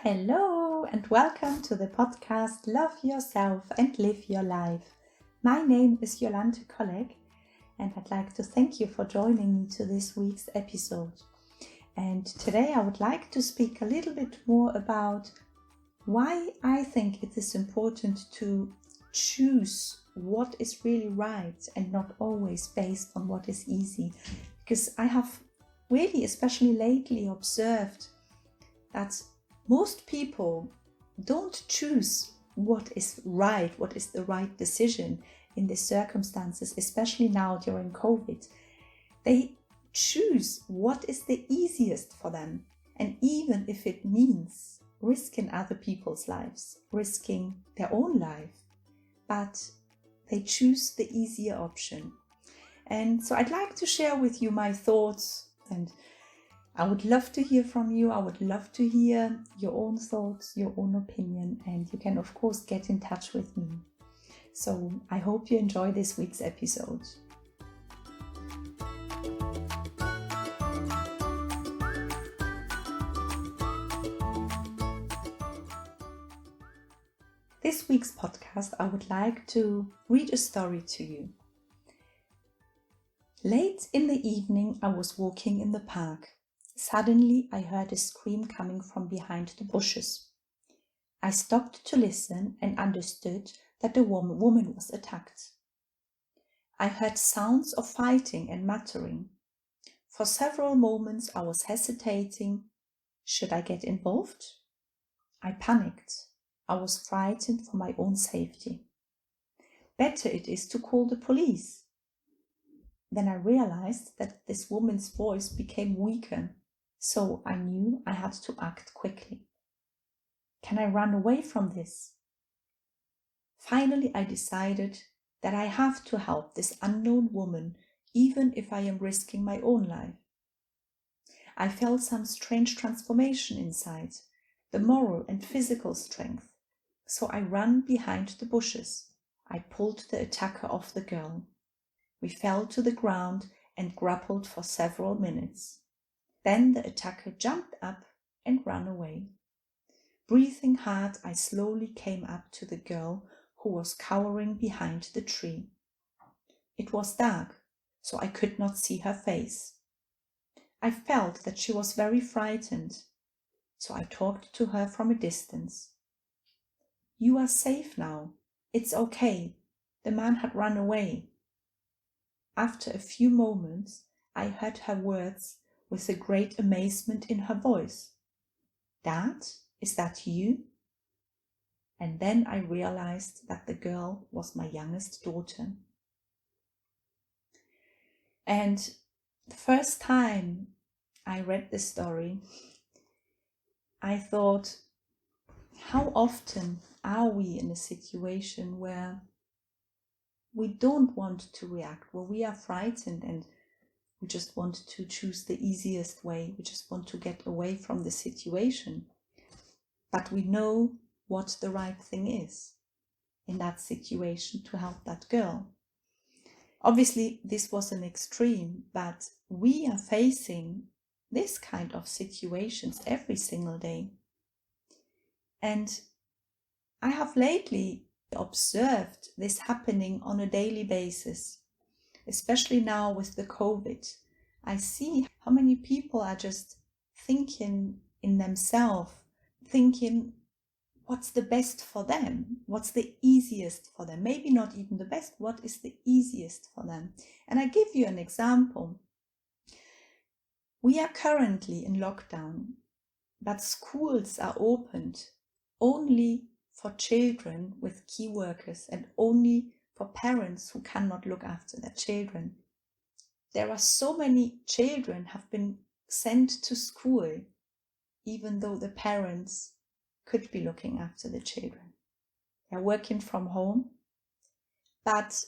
Hello and welcome to the podcast Love Yourself and Live Your Life. My name is Jolante Kolleg and I'd like to thank you for joining me to this week's episode. And today I would like to speak a little bit more about why I think it is important to choose what is really right and not always based on what is easy. Because I have really, especially lately, observed that most people don't choose what is right, what is the right decision in the circumstances, especially now during COVID. They choose what is the easiest for them. And even if it means risking other people's lives, risking their own life, but they choose the easier option. And so I'd like to share with you my thoughts, and I would love to hear from you. I would love to hear your own thoughts, your own opinion, and you can of course get in touch with me. So I hope you enjoy this week's episode. This week's podcast, I would like to read a story to you. Late in the evening, I was walking in the park. Suddenly, I heard a scream coming from behind the bushes. I stopped to listen and understood that the woman was attacked. I heard sounds of fighting and muttering. For several moments, I was hesitating. Should I get involved? I panicked. I was frightened for my own safety. Better it is to call the police. Then I realized that this woman's voice became weaker. So I knew I had to act quickly. Can I run away from this? Finally, I decided that I have to help this unknown woman, even if I am risking my own life. I felt some strange transformation inside, the moral and physical strength. So I ran behind the bushes. I pulled the attacker off the girl. We fell to the ground and grappled for several minutes. Then the attacker jumped up and ran away. Breathing hard, I slowly came up to the girl who was cowering behind the tree. It was dark, so I could not see her face. I felt that she was very frightened, so I talked to her from a distance. You are safe now. It's okay. The man had run away. After a few moments, I heard her words with a great amazement in her voice. Dad, is that you? And then I realized that the girl was my youngest daughter. And the first time I read this story, I thought, how often are we in a situation where we don't want to react, where we are frightened and we just want to choose the easiest way. We just want to get away from the situation. But we know what the right thing is in that situation to help that girl. Obviously, this was an extreme, but we are facing this kind of situations every single day. And I have lately observed this happening on a daily basis. Especially now with the COVID, I see how many people are just thinking in themselves, thinking what's the best for them, what's the easiest for them, maybe not even the best, what is the easiest for them. And I give you an example. We are currently in lockdown, but schools are opened only for children with key workers and only for parents who cannot look after their children. There are so many children have been sent to school, even though the parents could be looking after the children. They're working from home, but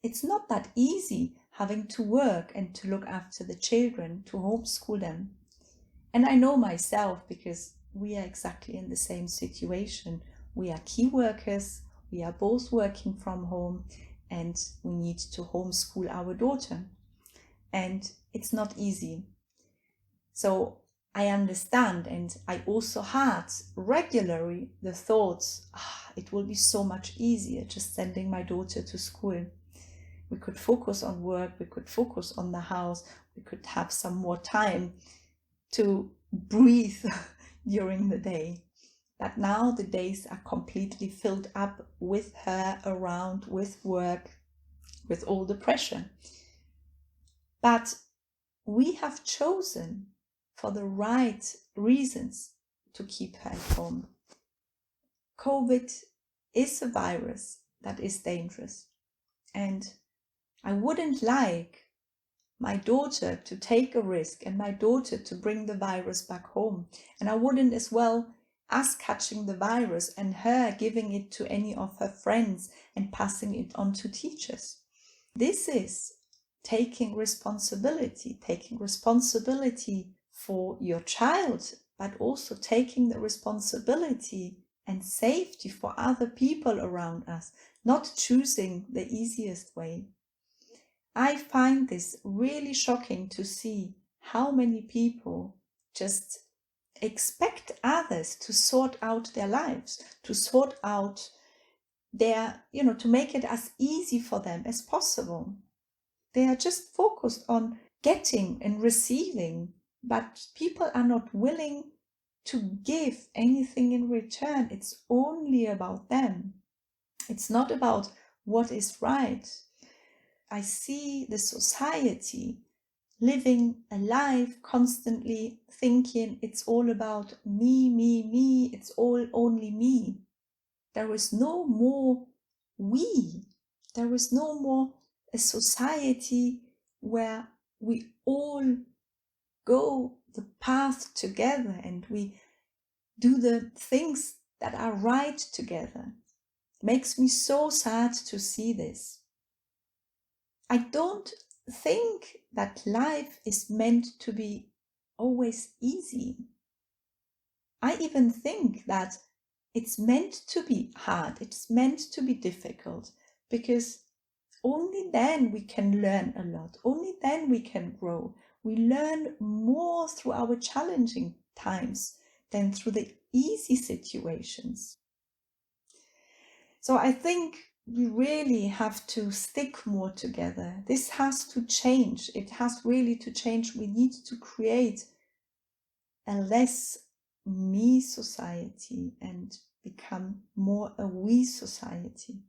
it's not that easy having to work and to look after the children, to homeschool them. And I know myself because we are exactly in the same situation. We are key workers, we are both working from home, and we need to homeschool our daughter. And it's not easy. So I understand, and I also had regularly the thoughts, it will be so much easier just sending my daughter to school. We could focus on work, we could focus on the house, we could have some more time to breathe during the day. But now the days are completely filled up with her around, with work, with all the pressure. But we have chosen for the right reasons to keep her at home. COVID is a virus that is dangerous, and I wouldn't like my daughter to take a risk and my daughter to bring the virus back home. And I wouldn't as well us catching the virus and her giving it to any of her friends and passing it on to teachers. This is taking responsibility for your child, but also taking the responsibility and safety for other people around us, not choosing the easiest way. I find this really shocking to see how many people just expect others to sort out their lives, to sort out their, to make it as easy for them as possible. They are just focused on getting and receiving, but people are not willing to give anything in return. It's only about them. It's not about what is right. I see the society living a life constantly thinking it's all about me, it's all only me. There is no more we. There is no more a society where we all go the path together and we do the things that are right together. It makes me so sad to see this. I don't think that life is meant to be always easy. I even think that it's meant to be hard, it's meant to be difficult, because only then we can learn a lot, only then we can grow. We learn more through our challenging times than through the easy situations. So I think we really have to stick more together. This has to change. It has really to change. We need to create a less me society and become more a we society,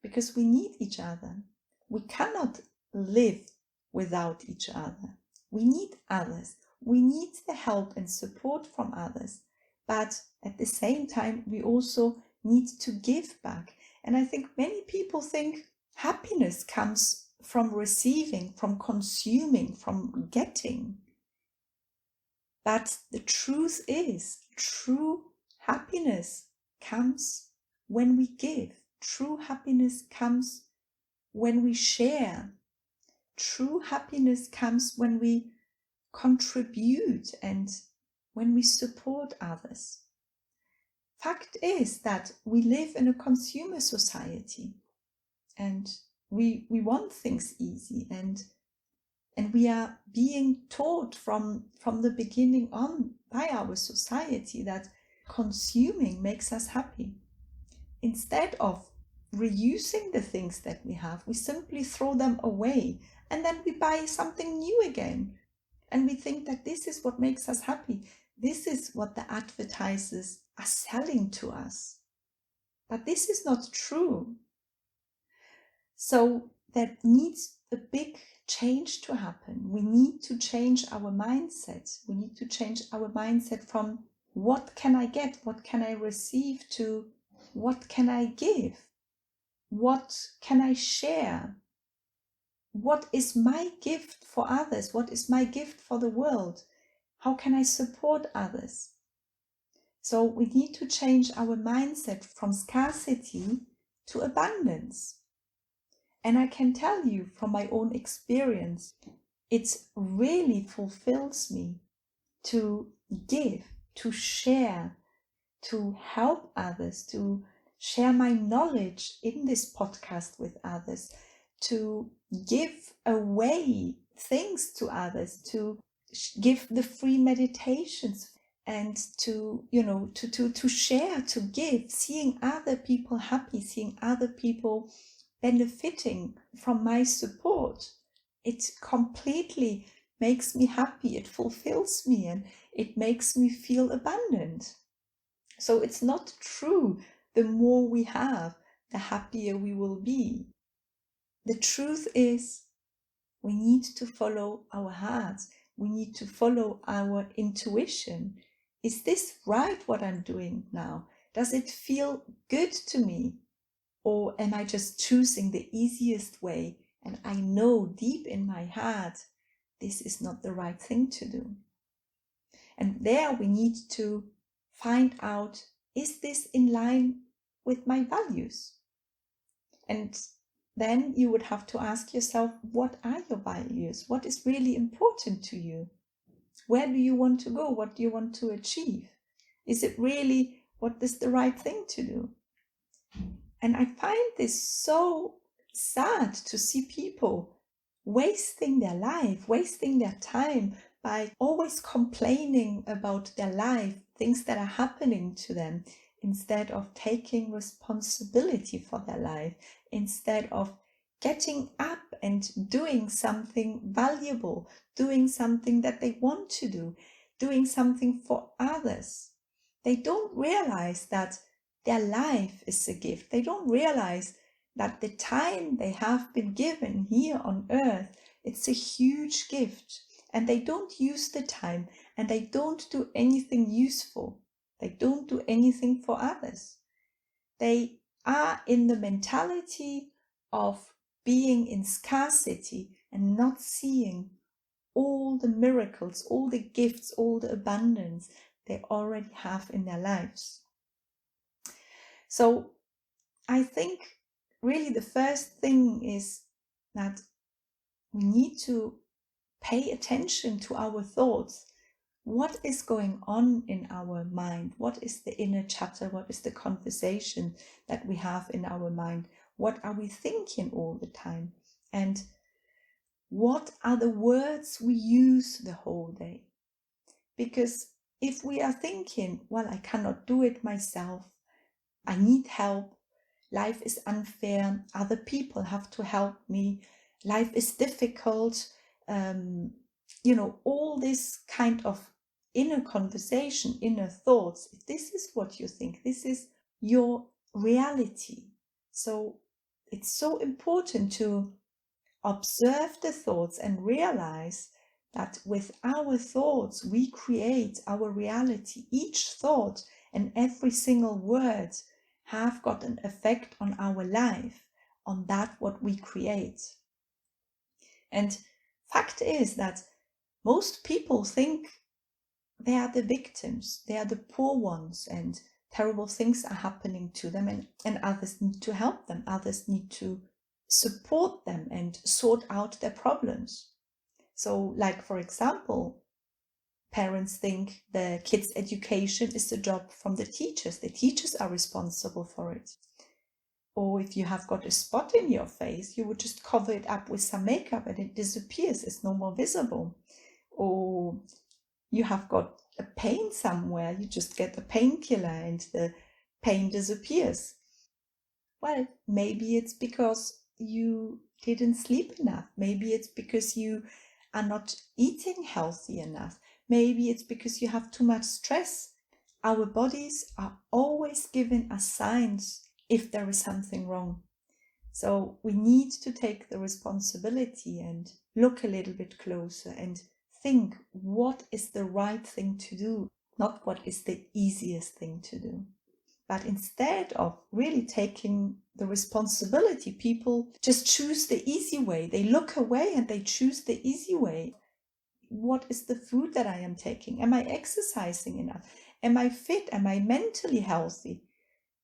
because we need each other. We cannot live without each other. We need others. We need the help and support from others. But at the same time, we also need to give back. And I think many people think happiness comes from receiving, from consuming, from getting. But the truth is, true happiness comes when we give. True happiness comes when we share. True happiness comes when we contribute and when we support others. Fact is that we live in a consumer society and we want things easy, and we are being taught from the beginning on by our society that consuming makes us happy. Instead of reusing the things that we have, we simply throw them away and then we buy something new again. And we think that this is what makes us happy. This is what the advertisers are selling to us. But this is not true. So there needs a big change to happen. We need to change our mindset. We need to change our mindset from what can I get, what can I receive, to what can I give, what can I share, what is my gift for others, what is my gift for the world, how can I support others. So we need to change our mindset from scarcity to abundance. And I can tell you from my own experience, it really fulfills me to give, to share, to help others, to share my knowledge in this podcast with others, to give away things to others, to give the free meditations and to, to share, to give, seeing other people happy, seeing other people benefiting from my support. It completely makes me happy. It fulfills me and it makes me feel abundant. So it's not true, the more we have, the happier we will be. The truth is, we need to follow our hearts. We need to follow our intuition. Is this right, what I'm doing now? Does it feel good to me? Or am I just choosing the easiest way? And I know deep in my heart, this is not the right thing to do. And there we need to find out, is this in line with my values? And then you would have to ask yourself, what are your values? What is really important to you? Where do you want to go? What do you want to achieve? Is it really what is the right thing to do? And I find this so sad to see people wasting their life, wasting their time by always complaining about their life, things that are happening to them, instead of taking responsibility for their life, instead of getting up and doing something valuable, doing something that they want to do, doing something for others. They don't realize that their life is a gift. They don't realize that the time they have been given here on earth, it's a huge gift. And they don't use the time, and they don't do anything useful. They don't do anything for others. They are in the mentality of being in scarcity and not seeing all the miracles, all the gifts, all the abundance they already have in their lives. So I think really the first thing is that we need to pay attention to our thoughts. What is going on in our mind? What is the inner chatter? What is the conversation that we have in our mind? What are we thinking all the time? And what are the words we use the whole day? Because if we are thinking, well, I cannot do it myself, I need help, life is unfair, other people have to help me, life is difficult, all this kind of inner conversation, inner thoughts, this is what you think, this is your reality. So it's so important to observe the thoughts and realize that with our thoughts we create our reality. Each thought and every single word have got an effect on our life, on that what we create. And fact is that most people think they are the victims, they are the poor ones, and terrible things are happening to them, and others need to help them, others need to support them and sort out their problems. So, like, for example, parents think the kids' education is the job from the teachers are responsible for it. Or if you have got a spot in your face, you would just cover it up with some makeup and it disappears, it's no more visible. Or you have got a pain somewhere, you just get a painkiller and the pain disappears. Well, maybe it's because you didn't sleep enough. Maybe it's because you are not eating healthy enough. Maybe it's because you have too much stress. Our bodies are always giving us signs if there is something wrong. So we need to take the responsibility and look a little bit closer and think, what is the right thing to do, not what is the easiest thing to do. But instead of really taking the responsibility, people just choose the easy way. They look away and they choose the easy way. What is the food that I am taking? Am I exercising enough? Am I fit? Am I mentally healthy?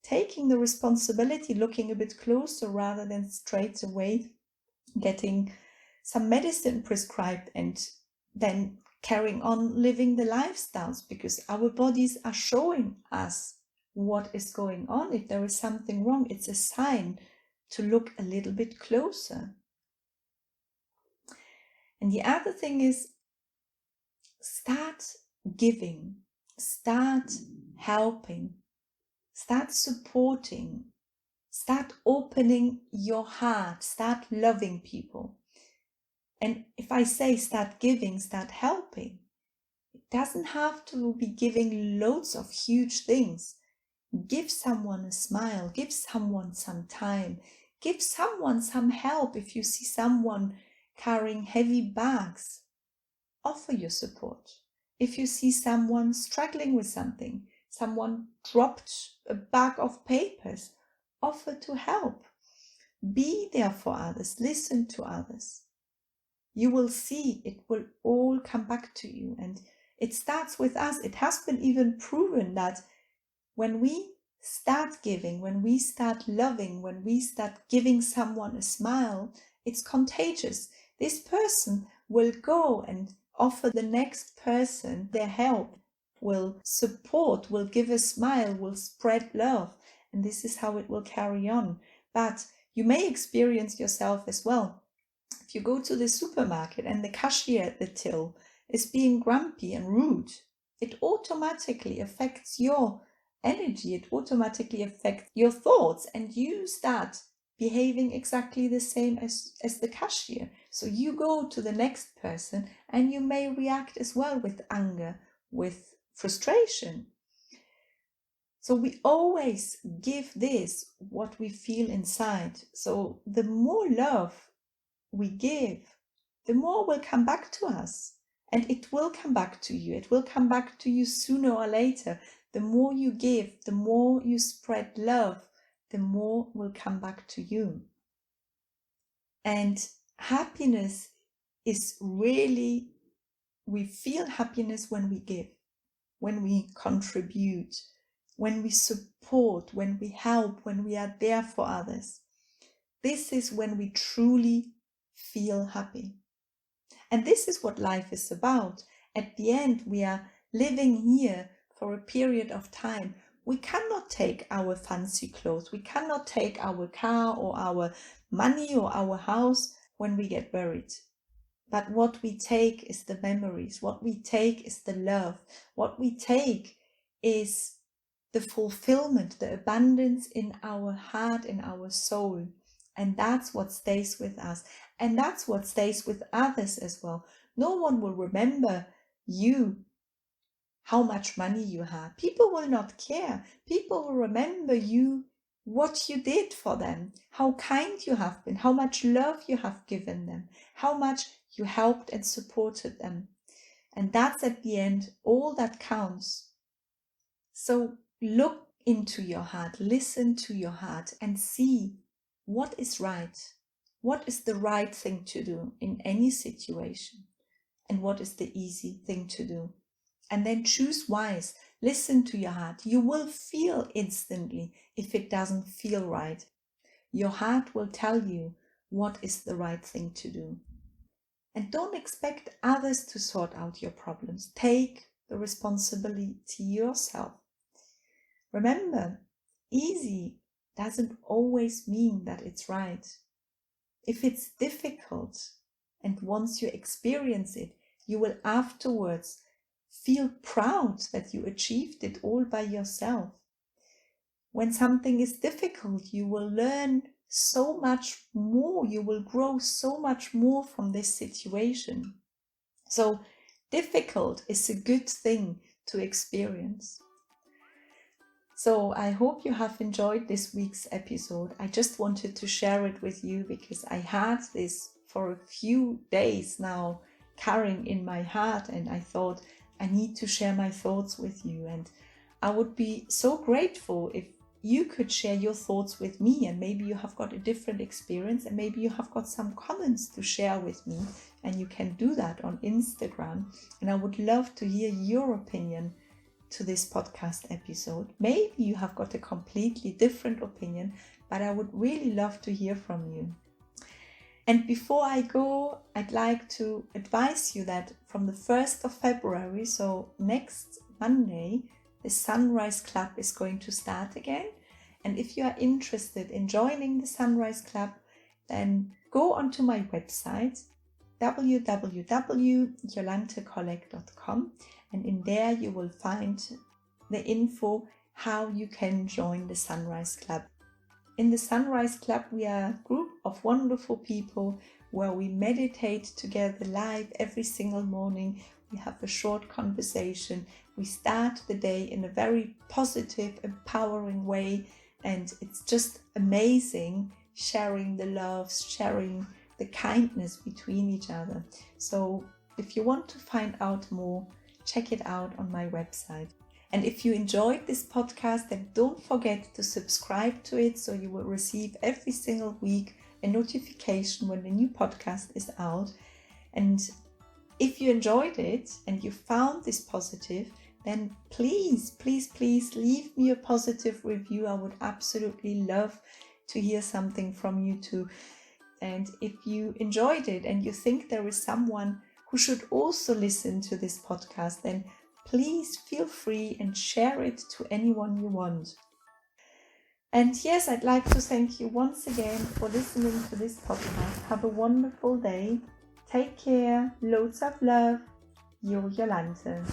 Taking the responsibility, looking a bit closer rather than straight away getting some medicine prescribed and then carrying on living the lifestyles, because our bodies are showing us what is going on. If there is something wrong, it's a sign to look a little bit closer. And the other thing is, start giving, start helping, start supporting, start opening your heart, start loving people. And if I say start giving, start helping, it doesn't have to be giving loads of huge things. Give someone a smile, give someone some time, give someone some help. If you see someone carrying heavy bags, offer your support. If you see someone struggling with something, someone dropped a bag of papers, offer to help. Be there for others, listen to others. You will see it will all come back to you. And it starts with us. It has been even proven that when we start giving, when we start loving, when we start giving someone a smile, it's contagious. This person will go and offer the next person their help, will support, will give a smile, will spread love. And this is how it will carry on. But you may experience yourself as well. If you go to the supermarket and the cashier at the till is being grumpy and rude, it automatically affects your energy, it automatically affects your thoughts, and you start behaving exactly the same as the cashier. So you go to the next person and you may react as well with anger, with frustration. So we always give this what we feel inside. So the more love we give, the more will come back to us. And it will come back to you. It will come back to you sooner or later. The more you give, the more you spread love, the more will come back to you. And happiness is really, we feel happiness when we give, when we contribute, when we support, when we help, when we are there for others. This is when we truly feel happy. And this is what life is about. At the end, we are living here for a period of time. We cannot take our fancy clothes. We cannot take our car or our money or our house when we get buried. But what we take is the memories. What we take is the love. What we take is the fulfillment, the abundance in our heart, in our soul. And that's what stays with us. And that's what stays with others as well. No one will remember you, how much money you had. People will not care. People will remember you, what you did for them, how kind you have been, how much love you have given them, how much you helped and supported them. And that's at the end all that counts. So look into your heart, listen to your heart, and see what is right. What is the right thing to do in any situation? And what is the easy thing to do? And then choose wise. Listen to your heart. You will feel instantly if it doesn't feel right. Your heart will tell you what is the right thing to do. And don't expect others to sort out your problems. Take the responsibility yourself. Remember, easy doesn't always mean that it's right. If it's difficult, and once you experience it, you will afterwards feel proud that you achieved it all by yourself. When something is difficult, you will learn so much more. You will grow so much more from this situation. So difficult is a good thing to experience. So I hope you have enjoyed this week's episode. I just wanted to share it with you because I had this for a few days now carrying in my heart, and I thought I need to share my thoughts with you. And I would be so grateful if you could share your thoughts with me, and maybe you have got a different experience, and maybe you have got some comments to share with me, and you can do that on Instagram. And I would love to hear your opinion to this podcast episode. Maybe you have got a completely different opinion, but I would really love to hear from you. And before I go, I'd like to advise you that from the 1st of February, so next Monday, the Sunrise Club is going to start again. And if you are interested in joining the Sunrise Club, then go onto my website www.jolantecollect.com, and in there you will find the info how you can join the Sunrise Club. In the Sunrise Club, we are a group of wonderful people where we meditate together live every single morning. We have a short conversation. We start the day in a very positive, empowering way, and it's just amazing sharing the love, sharing the kindness between each other. So if you want to find out more, check it out on my website. And if you enjoyed this podcast, then don't forget to subscribe to it so you will receive every single week a notification when the new podcast is out. And if you enjoyed it and you found this positive, then please leave me a positive review. I would absolutely love to hear something from you too. And if you enjoyed it and you think there is someone who should also listen to this podcast, then please feel free and share it to anyone you want. And yes, I'd like to thank you once again for listening to this podcast. Have a wonderful day. Take care. Loads of love. Your Jolante.